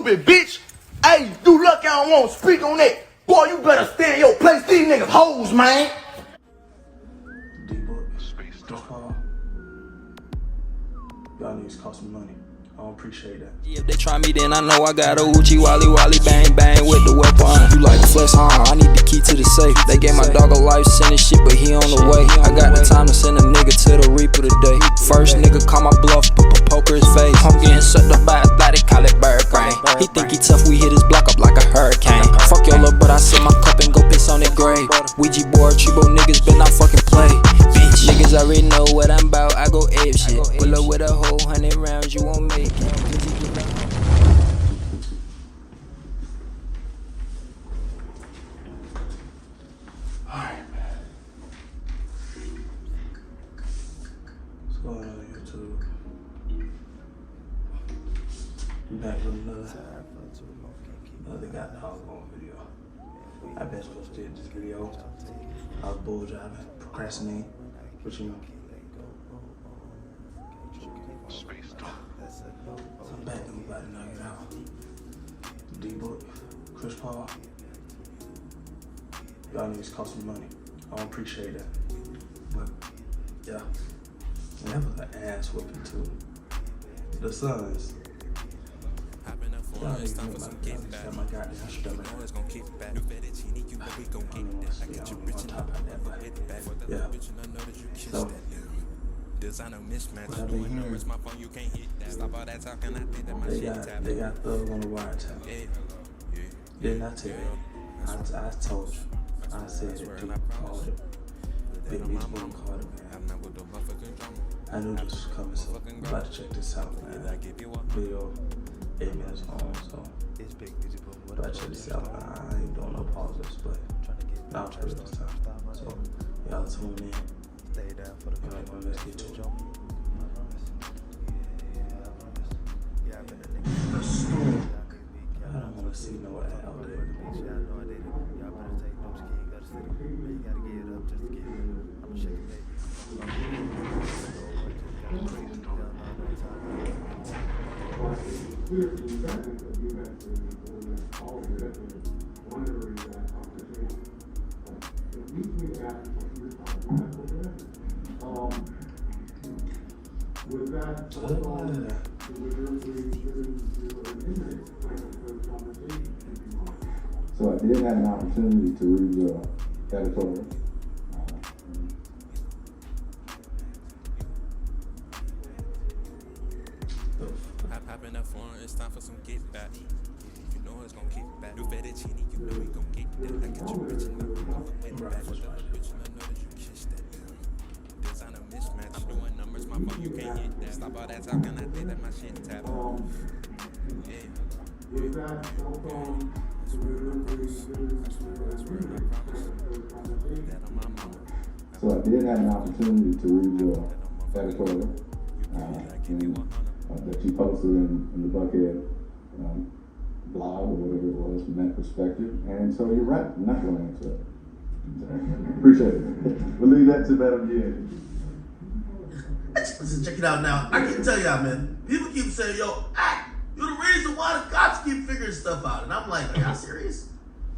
stupid bitch. Hey, you lucky I don't want to speak on that. Boy, you better stay in your place. These niggas hoes, man. D-Book, y'all niggas cost me money. I don't appreciate that. If they try me, then I know I got a Uchi Wally Wally bang bang with the weapon. You like the flex, huh? I need the key to the safe. They gave my dog a life sentence shit, but he on the way. I got the time to send a nigga to the Reaper today. First nigga call my bluff, but poker his face. I'm getting sucked up by athletic, call it bird brain. He think he tough, we hit his block up like a hurricane. Fuck your little brother, I sip my cup and go piss on that grave. Ouija board, Tribo niggas better not fucking play. Bitch, niggas already know what I'm about, I go ape shit. Pull up with a whole 100 rounds, you won't make it. Alright, man. What's going on YouTube? I'm back with another got doggone video. I been supposed to do this video. I was bull driving, procrastinating, but you know. I'm back and we about to knock it out. D-Book, Chris Paul. Y'all niggas cost me money. I don't appreciate that. But yeah. And that was an ass whooping too. The Suns. Y'all niggas got my goddamn stomach. I don't want to talk about that, but yeah. So designer mismatch. What I've been hearing, they got Thug on the wiretap. Didn't I tell you? I told you. I said it. Dude called it. Big Meezyboomin called it, man. I knew this was coming, so I'm about to check this out, man. Video 8 minutes long, so I'm about to check this out. I ain't doing no pauses, but I'll try this time. So y'all tune in. Let's get to it. I don't want to see no ad out there. So I did have an opportunity to read your editorial. Popping up foreign, it's time for some get back. You know it's gonna kick back. New fettuccine, you know we gon' get that. I got you rich and I get back. Bitch, and I know that you kissed that. Designer mismatch. I'm doing numbers, my phone, you can't hit that. Stop all that talking, I think that my shit tap. So I did have an opportunity to read your editorial that you posted in the Buckhead blog or whatever it was from that perspective. And so you're right, I'm not going to answer it. Appreciate it. We'll leave that to that again. Listen, check it out now. I can tell y'all, man. People keep saying, yo, you're the reason why the cops keep figuring stuff out. And I'm like, are y'all serious?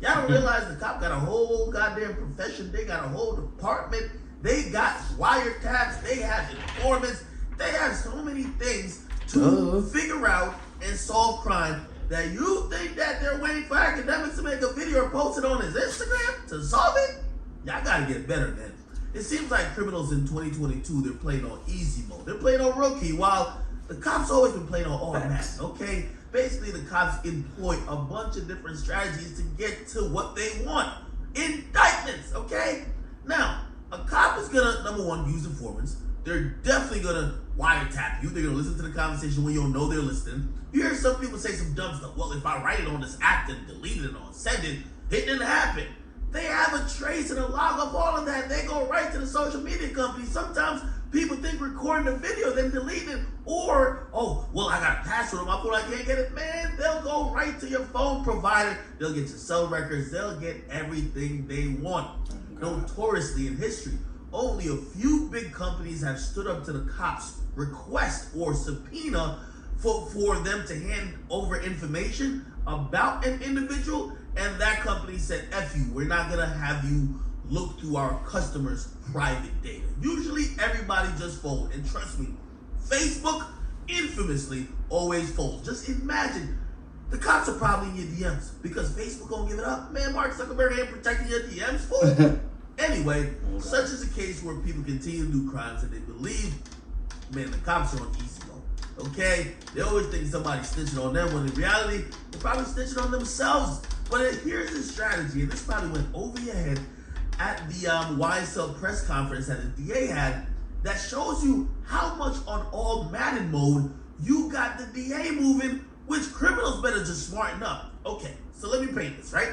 Y'all don't realize the cop got a whole goddamn profession. They got a whole department. They got wiretaps. They have informants. They have so many things to figure out and solve crime that you think that they're waiting for academics to make a video or post it on his Instagram to solve it? Y'all gotta get better, man. It seems like criminals in 2022, they're playing on easy mode. They're playing on rookie, while the cops always been playing on automatic, okay? Basically, the cops employ a bunch of different strategies to get to what they want. Indictments, okay? Now, a cop is gonna, number one, use informants. They're definitely gonna wiretap you. They're gonna listen to the conversation when you don't know they're listening. You hear some people say some dumb stuff. Well, if I write it on this app and delete it or send it, it didn't happen. They have a trace and a log of all of that. They go right to the social media company. Sometimes people think recording the video, then delete it, or, oh, well, I got a password on my phone, I can't get it. Man, they'll go right to your phone provider. They'll get your cell records. They'll get everything they want. Notoriously in history, only a few big companies have stood up to the cops' request or subpoena for them to hand over information about an individual, and that company said, F you, we're not gonna have you look through our customers' private data. Usually everybody just folds, and trust me, Facebook infamously always folds. Just imagine, the cops are probably in your DMs because Facebook don't give it up. Man, Mark Zuckerberg ain't protecting your DMs, fool. Anyway, such is a case where people continue to do crimes and they believe, man, the cops are on easy mode. Okay? They always think somebody's snitching on them when in reality, they're probably snitching on themselves. But here's the strategy, and this probably went over your head at the YSL press conference that the DA had, that shows you how much on all Madden mode you got the DA moving, which criminals better just smarten up. Okay, so let me paint this, right?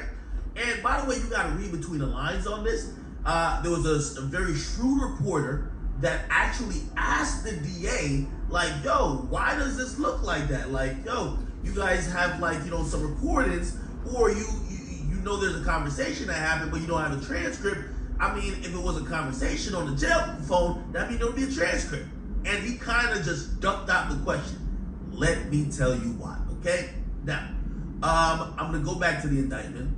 And by the way, you gotta read between the lines on this. There was a very shrewd reporter that actually asked the DA, like, yo, why does this look like that? Like, yo, you guys have, like, you know, some recordings, or you know there's a conversation that happened, but you don't have a transcript. I mean, if it was a conversation on the jail phone, that means there would be a transcript. And he kind of just ducked out the question. Let me tell you why, okay? Now, I'm gonna go back to the indictment,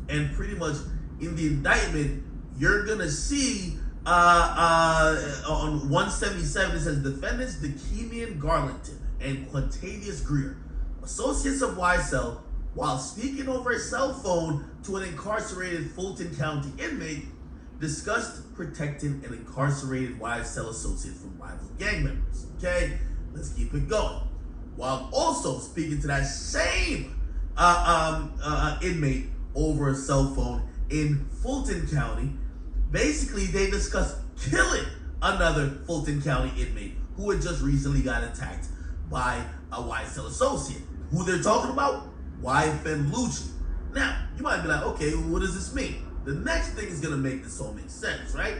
and pretty much in the indictment, you're gonna see on 177, it says defendants Dikemian Garlington and Quintavious Greer, associates of YSL, while speaking over a cell phone to an incarcerated Fulton County inmate, discussed protecting an incarcerated YSL associate from rival gang members. Okay, let's keep it going. While also speaking to that same inmate over a cell phone in Fulton County, basically they discussed killing another Fulton County inmate who had just recently got attacked by a YSL associate. Who they're talking about? YFM Lucci. Now, you might be like, okay, well, what does this mean? The next thing is gonna make this all make sense, right?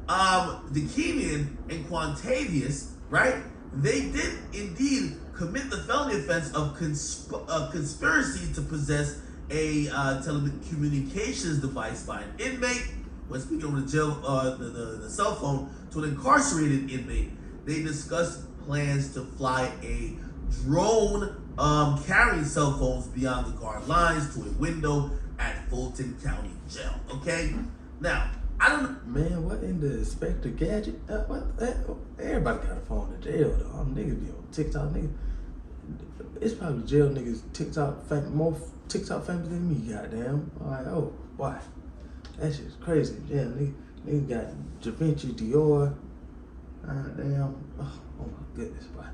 Dikemian and Quintavious, right? They did indeed commit the felony offense of conspiracy to possess a telecommunications device by an inmate when speaking over the jail, the cell phone to an incarcerated inmate. They discussed plans to fly a drone carrying cell phones beyond the guard lines to a window at Fulton County Jail. Okay, now I don't. Man, what in the Inspector Gadget? Everybody got a phone in jail though. Niggas be on TikTok, niggas. It's probably jail niggas more TikTok famous than me. Goddamn. I'm like, oh, why? That shit's crazy. Yeah, niggas got Da Vinci Dior. Damn. Oh my goodness, boy.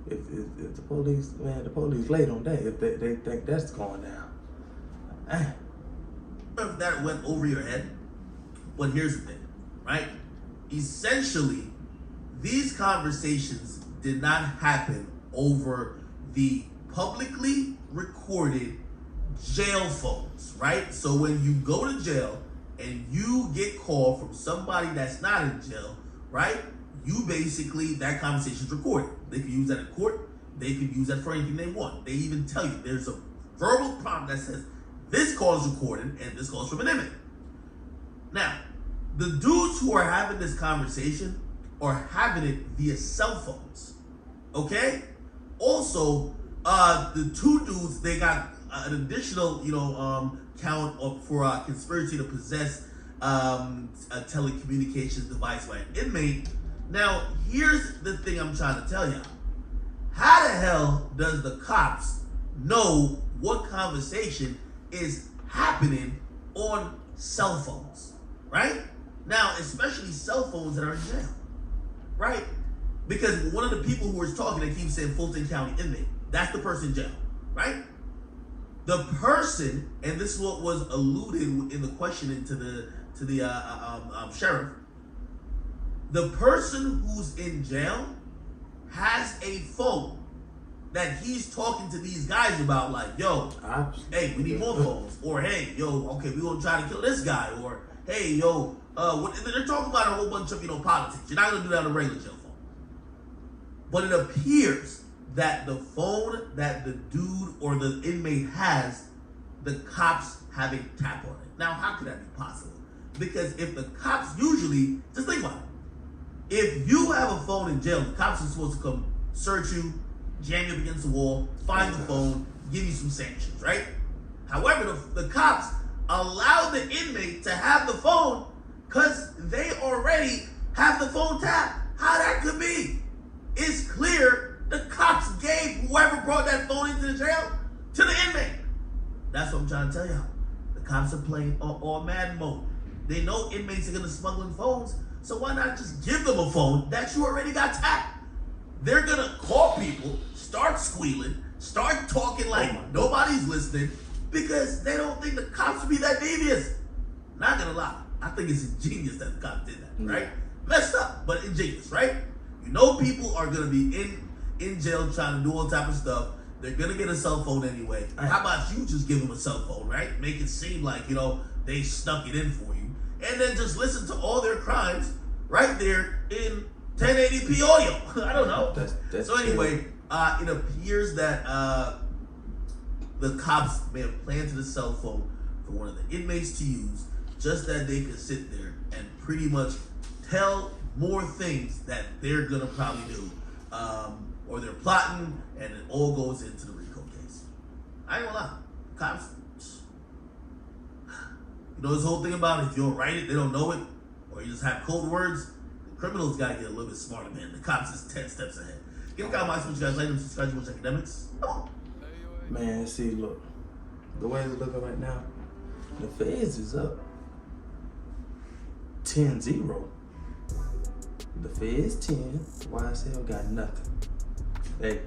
If the police, man, the police late on that. If they think that's going down. If that went over your head, but here's the thing, right? Essentially, these conversations did not happen over the publicly recorded jail phones, right? So when you go to jail and you get called from somebody that's not in jail, right? You basically, that conversation is recorded. They can use that in court. They can use that for anything they want. They even tell you there's a verbal prompt that says this call is recorded and this call is from an inmate. Now, the dudes who are having this conversation are having it via cell phones. Okay? Also, the two dudes, they got an additional, count of for conspiracy to possess a telecommunications device by an inmate. Now, here's the thing I'm trying to tell y'all. How the hell does the cops know what conversation is happening on cell phones, right? Now, especially cell phones that are in jail, right? Because one of the people who is talking, they keep saying Fulton County inmate. That's the person in jail, right? The person, and this is what was alluded in the questioning to the sheriff. The person who's in jail has a phone that he's talking to these guys about, like, yo, hey, we need more phones, or hey, yo, okay, we're gonna try to kill this guy, or hey, yo, they're talking about a whole bunch of politics. You're not gonna do that on a regular jail phone. But it appears that the phone that the dude or the inmate has, the cops have a tap on it. Now, how could that be possible? Because if the cops usually, just think about it. If you have a phone in jail, the cops are supposed to come search you, jam you up against the wall, find the phone, give you some sanctions, right? However, the cops allow the inmate to have the phone because they already have the phone tapped. How that could be? It's clear the cops gave whoever brought that phone into the jail to the inmate. That's what I'm trying to tell y'all. The cops are playing all Madden mode. They know inmates are gonna smuggle in phones, so why not just give them a phone that you already got tapped? They're gonna call people, start squealing, start talking like nobody's listening because they don't think the cops would be that devious. Not gonna lie, I think it's ingenious that the cops did that, right? Messed up, but ingenious, right? You know people are gonna be in jail trying to do all type of stuff. They're gonna get a cell phone anyway. How about you just give them a cell phone, right? Make it seem like, you know, they snuck it in for you. And then just listen to all their crimes right there in 1080p audio. I don't know. That's so anyway, it appears that the cops may have planted a cell phone for one of the inmates to use just that they could sit there and pretty much tell more things that they're gonna probably do. Or they're plotting, and it all goes into the RICO case. I ain't gonna lie. Cops, you know this whole thing about if you don't write it, they don't know it, or you just have code words, the criminals gotta get a little bit smarter, man. The cops is 10 steps ahead. Give a guy my switch, guys. Like them, subscribe to Watch Academics. Come on. Man, see, look. The way it's looking right now, the Feds is up 10-0. The Feds 10, YSL got nothing. The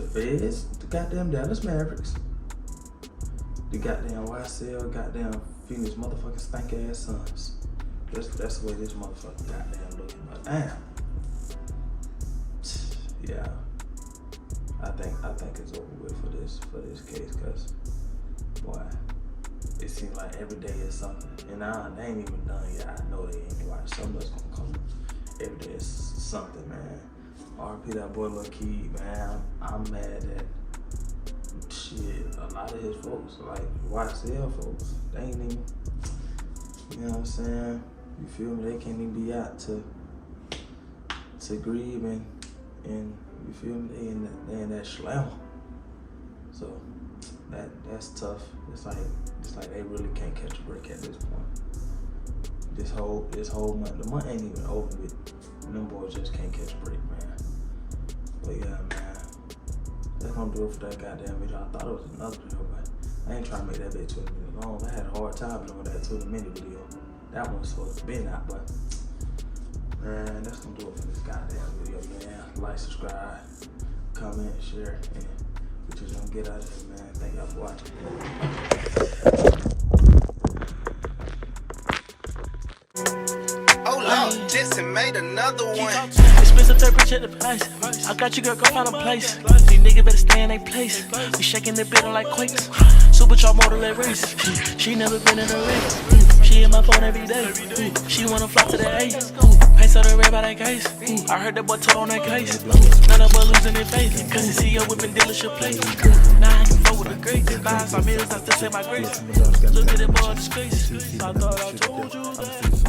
Feds, the goddamn Dallas Mavericks, the goddamn YSL, goddamn Phoenix motherfucking stank ass Suns. That's the way this motherfucker goddamn looking. But damn, yeah, I think it's over with for this case, cause boy, it seems like every day is something, and they ain't even done yet. I know they ain't watched. Something that's gonna come. Every day is something, man. R.I.P. that boy Lil KEED, man. I'm mad that shit. A lot of his folks, like YSL folks, they ain't even. You know what I'm saying? You feel me? They can't even be out to grieve and you feel me? They in that slam. So that's tough. It's like they really can't catch a break at this point. This whole month, the month ain't even over with. Them boys just can't catch a break, man. But yeah, man, that's gonna do it for that goddamn video. I thought it was another video, but I ain't trying to make that video 20 minutes long. I had a hard time doing that 20-minute video. That one's supposed to be out, but man, that's gonna do it for this goddamn video, man. Like, subscribe, comment, share, and we just gonna get out of here, man. Thank y'all for watching. Just made another one. Expensive temperature the price. I got you, girl, go find a place. These niggas better stay in their place. We shaking the building like quakes. Supercharged motor let race. She never been in a race. She in my phone every day. She wanna fly to the A. Pace of the red by that case. I heard that boy told on that case. None of us losing their faith. Cause you see your whipping dealership plate. Now I can fuck with the great. Buy some meals, I still say my grace. Look at that boy disgrace. I thought I told you that.